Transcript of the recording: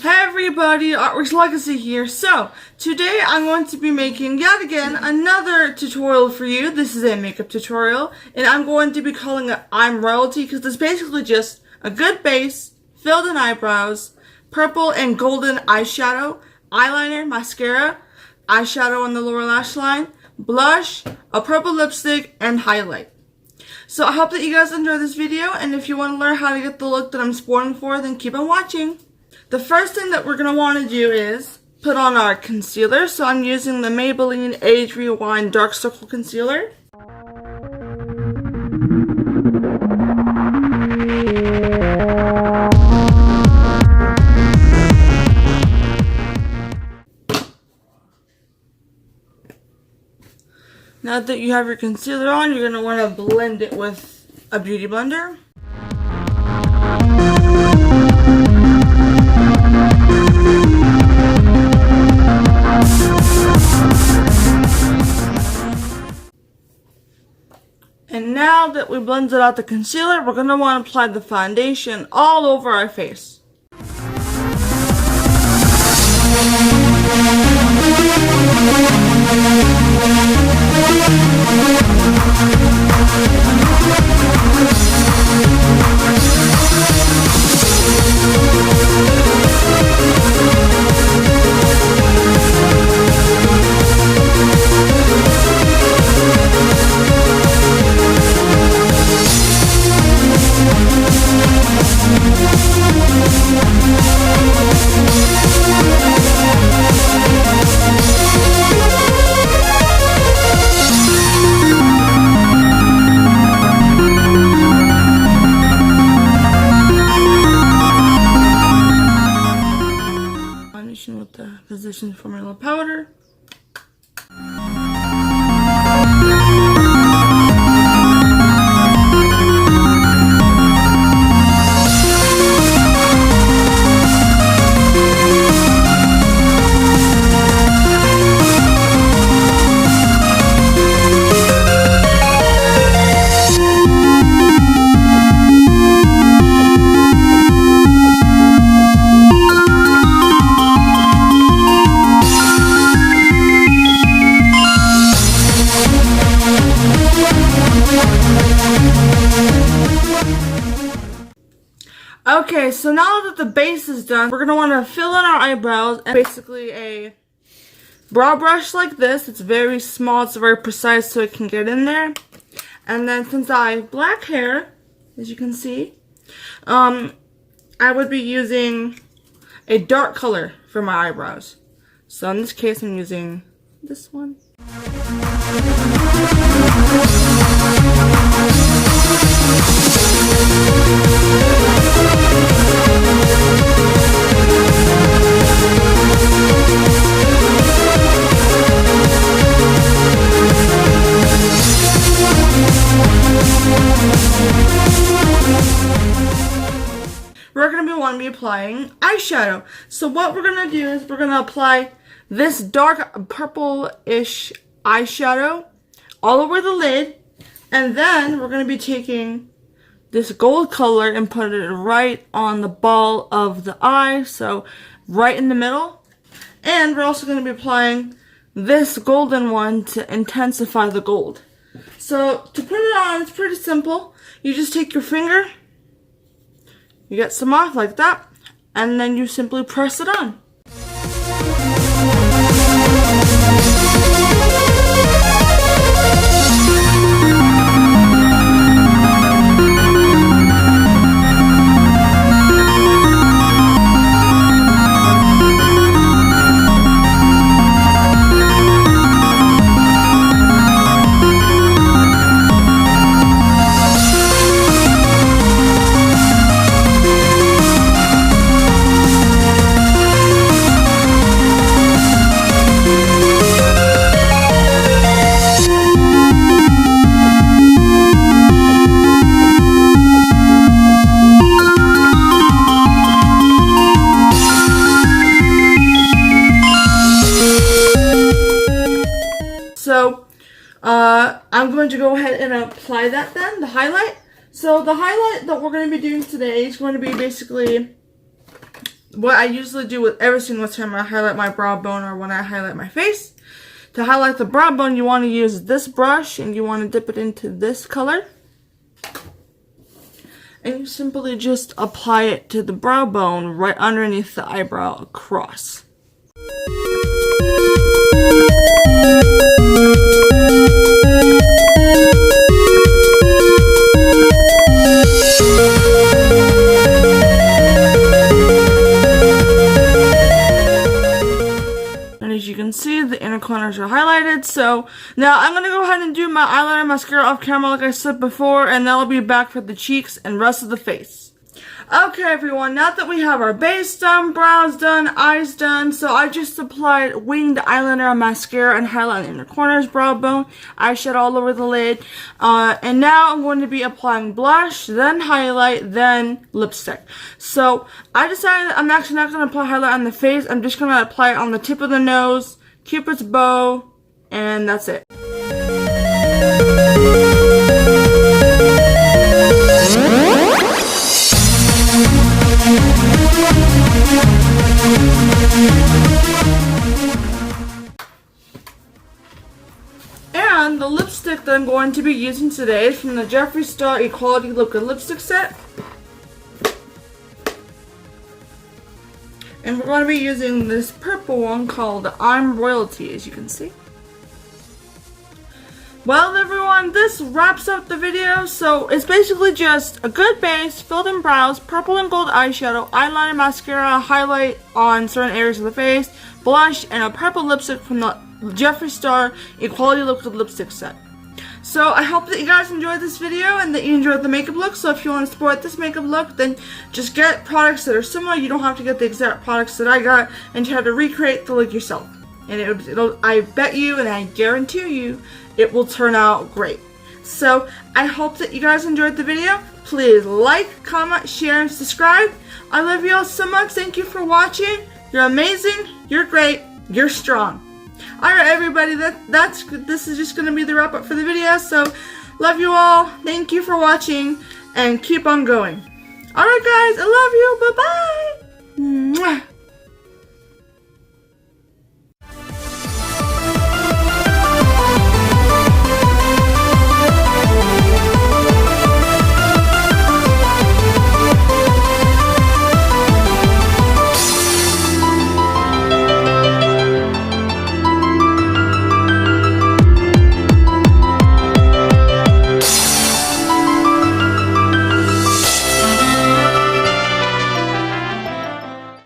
Hey everybody, ArtworxLegacy here. So, today I'm going to be making, yet again, another tutorial for you. This is a makeup tutorial, and I'm going to be calling it I'm Royalty, because it's basically just a good base, filled in eyebrows, purple and golden eyeshadow, eyeliner, mascara, eyeshadow on the lower lash line, blush, a purple lipstick, and highlight. So I hope that you guys enjoy this video, and if you want to learn how to get the look that I'm sporting for, then keep on watching. The first thing that we're going to want to do is put on our concealer. So I'm using the Maybelline Age Rewind Dark Circle Concealer. Now that you have your concealer on, you're going to want to blend it with a beauty blender. And now that we blended out the concealer, we're going to want to apply the foundation all over our face. With the Physicians Formula powder. Okay, so now that the base is done, we're going to want to fill in our eyebrows, and basically a brow brush like this. It's very small, it's very precise, so it can get in there. And then since I have black hair, as you can see, I would be using a dark color for my eyebrows. So in this case, I'm using this one. We're going to be applying eyeshadow. So what we're going to do is we're going to apply this dark purple-ish eyeshadow all over the lid, and then we're going to be taking this gold color and put it right on the ball of the eye, so right in the middle. And we're also going to be applying this golden one to intensify the gold. So to put it on, it's pretty simple. You just take your finger, you get some off like that, and then you simply press it on. So I'm going to go ahead and apply that then, the highlight. So the highlight that we're going to be doing today is going to be basically what I usually do with every single time I highlight my brow bone or when I highlight my face. To highlight the brow bone, you want to use this brush and you want to dip it into this color. And you simply just apply it to the brow bone right underneath the eyebrow across. As you can see, the inner corners are highlighted. So now I'm going to go ahead and do my eyeliner mascara off camera like I said before, and then I'll be back for the cheeks and rest of the face. Okay everyone, now that we have our base done, brows done, eyes done, so I just applied winged eyeliner, mascara, and highlight in the corners, brow bone, eyeshadow all over the lid, and now I'm going to be applying blush, then highlight, then lipstick. So I decided that I'm actually not going to apply highlight on the face, I'm just going to apply it on the tip of the nose, Cupid's bow, and that's it. And the lipstick that I'm going to be using today is from the Jeffree Star Equality Liquid Lipstick Set. And we're going to be using this purple one called I'm Royalty, as you can see. Well everyone, this wraps up the video. So it's basically just a good base, filled in brows, purple and gold eyeshadow, eyeliner, mascara, highlight on certain areas of the face, blush, and a purple lipstick from the Jeffree Star Equality Liquid Lipstick Set. So I hope that you guys enjoyed this video and that you enjoyed the makeup look. So if you want to support this makeup look, then just get products that are similar. You don't have to get the exact products that I got and try to recreate the look yourself. And it'll I bet you and I guarantee you it will turn out great. So I hope that you guys enjoyed the video. Please like, comment, share, and subscribe. I love you all so much. Thank you for watching. You're amazing. You're great. You're strong. Alright everybody, this is just going to be the wrap up for the video, so love you all, thank you for watching, and keep on going. Alright guys, I love you, bye bye!